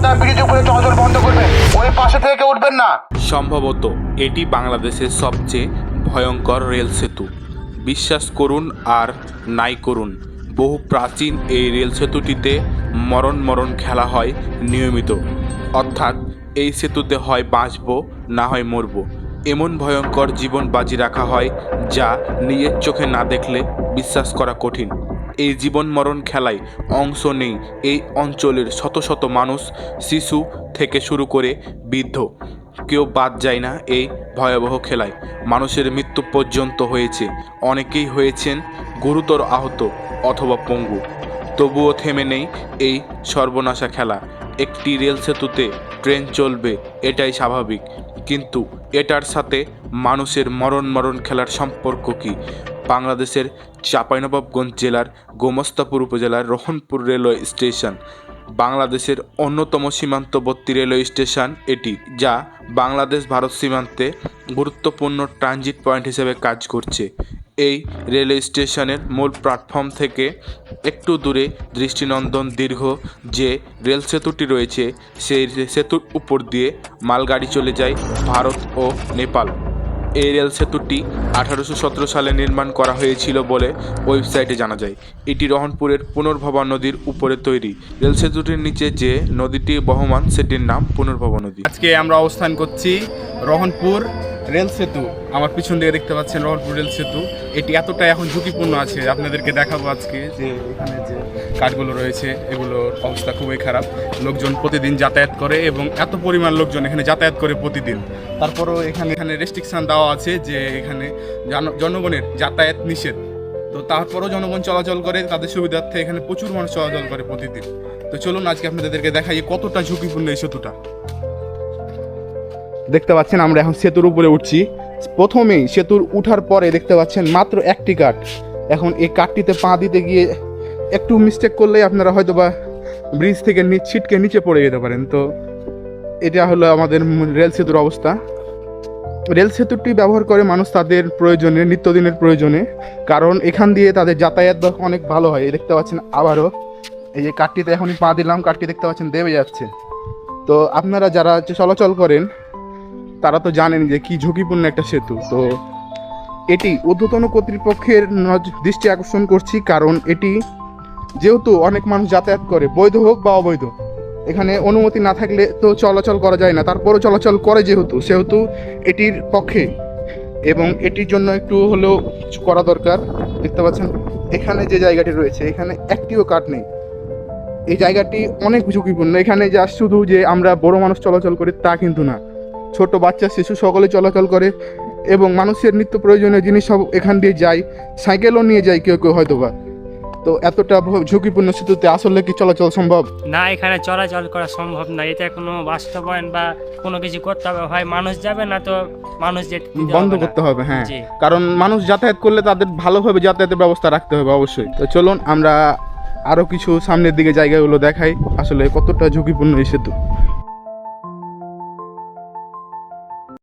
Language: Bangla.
আপনার ব্রিজের উপরে চলাচল বন্ধ করবেন, ওই পাশে থেকে উঠবেন না। সম্ভবত এটি বাংলাদেশের সবচেয়ে ভয়ঙ্কর রেল সেতু। বিশ্বাস করুন আর নাই করুন, বহু প্রাচীন এই রেল সেতুটিতে মরণ খেলা হয় নিয়মিত। অর্থাৎ এই সেতুতে হয় বাঁচব না হয় মরব, এমন ভয়ঙ্কর জীবন বাজি রাখা হয় যা নিজের চোখে না দেখলে বিশ্বাস করা কঠিন। এই জীবন মরণ খেলায় অংশ নেই এই অঞ্চলের শত শত মানুষ, শিশু থেকে শুরু করে বৃদ্ধ, কেউ বাদ যায় না এই ভয়াবহ খেলায়। মানুষের মৃত্যু পর্যন্ত হয়েছে, অনেকেই হয়েছেন গুরুতর আহত অথবা পঙ্গু। তবুও থেমে নেই এই সর্বনাশা খেলা। একটি রেল সেতুতে ট্রেন চলবে, এটাই স্বাভাবিক, কিন্তু এটার সাথে মানুষের মরণ খেলার সম্পর্ক কী? বাংলাদেশের চাঁপাইনবাবগঞ্জ জেলার গোমস্তাপুর উপজেলার রহনপুর রেলওয়ে স্টেশন বাংলাদেশের অন্যতম সীমান্তবর্তী রেলওয়ে স্টেশন এটি, যা বাংলাদেশ ভারত সীমান্তে গুরুত্বপূর্ণ ট্রানজিট পয়েন্ট হিসেবে কাজ করছে। এই রেলওয়ে স্টেশনের মূল প্ল্যাটফর্ম থেকে একটু দূরে দৃষ্টিনন্দন দীর্ঘ যে রেল সেতুটি রয়েছে, সেই সেতুর উপর দিয়ে মালগাড়ি চলে যায় ভারত ও নেপাল। এই রেল সেতুটি 1817 সালে নির্মাণ করা হয়েছিল বলে ওয়েবসাইটে জানা যায়। এটি রহনপুরের পুনর্ভবা নদীর উপরে তৈরি। রেল সেতুটির নিচে যে নদীটি বহমান সেটির নাম পুনর্ভবা নদী। আজকে আমরা অবস্থান করছি রহনপুর রেল সেতু। আমার পিছন দিকে দেখতে পাচ্ছেন রহনপুর রেল সেতু। এটি এতটা এখন ঝুঁকিপূর্ণ আছে, আপনাদেরকে দেখাবো আজকে যে এখানে যে কাঠগুলো রয়েছে এগুলোর অবস্থা খুবই খারাপ। লোকজন প্রতিদিন যাতায়াত করে এবং এত পরিমাণ লোকজন এখানে যাতায়াত করে প্রতিদিন। তারপরেও এখানে রেস্ট্রিকশান দেওয়া আছে যে এখানে জনগণের যাতায়াত নিষেধ। তো তারপরেও জনগণ চলাচল করে, তাদের সুবিধার্থে এখানে প্রচুর মানুষ চলাচল করে প্রতিদিন। তো চলুন আজকে আপনাদেরকে দেখাই কতটা ঝুঁকিপূর্ণ এই সেতুটা। দেখতে পাচ্ছেন আমরা এখন সেতুর উপরে উঠছি। প্রথমেই সেতুর উঠার পরে দেখতে পাচ্ছেন মাত্র একটি কাঠ। এখন এই কাঠটিতে পা দিতে গিয়ে একটু মিস্টেক করলেই আপনারা হয়তো বা ব্রিজ থেকে ছিটকে নিচে পড়ে যেতে পারেন। তো এটা হলো আমাদের রেল সেতুর অবস্থা। রেল সেতুটি ব্যবহার করে মানুষ তাদের প্রয়োজনে, নিত্যদিনের প্রয়োজনে, কারণ এখান দিয়ে তাদের যাতায়াত অনেক ভালো হয়। দেখতে পাচ্ছেন আবারও এই যে কাঠটিতে এখনই পা দিলাম, কাঠটি দেখতে পাচ্ছেন দেবে যাচ্ছে। তো আপনারা যারা চলাচল করেন তারা তো জানেন যে কি ঝুঁকিপূর্ণ একটা সেতু। তো এটি ঊর্ধ্বতন কর্তৃপক্ষের দৃষ্টি আকর্ষণ করছি, কারণ এটি যেহেতু অনেক মানুষ যাতায়াত করে, বৈধ হোক বা অবৈধ, এখানে অনুমতি না থাকলে তো চলাচল করা যায় না। তারপরও চলাচল করে সেহেতু এটির পক্ষে এবং এটির জন্য একটু হলেও কিছু করা দরকার। দেখতে পাচ্ছেন এখানে যে জায়গাটি রয়েছে এখানে একটিও কাঠ নেই। এই জায়গাটি অনেক ঝুঁকিপূর্ণ। এখানে যা শুধু যে আমরা বড় মানুষ চলাচল করি তা কিন্তু না, ছোট বাচ্চা শিশু সকলে চলাচল করে এবং মানুষের নিত্য প্রয়োজনীয় জিনিস সব এখান দিয়ে যায়, সাইকেলও নিয়ে যায় কেউ হয়তো বা। তো এতটা ঝুঁকিপূর্ণ সেতুতে আসলে কি চলাচল সম্ভব? না, এখানে চলাচল করা সম্ভব না। এটা কোনো বাস্তবায়ন বা কোনো কিছু করতে হবে, হয় মানুষ যাবে না তো মানুষ বন্ধ করতে হবে। হ্যাঁ, কারণ মানুষ যাতায়াত করলে তাদের ভালোভাবে যাতায়াতের ব্যবস্থা রাখতে হবে অবশ্যই। তো চলুন আমরা আরও কিছু সামনের দিকে জায়গাগুলো দেখাই আসলে কতটা ঝুঁকিপূর্ণ এই সেতু।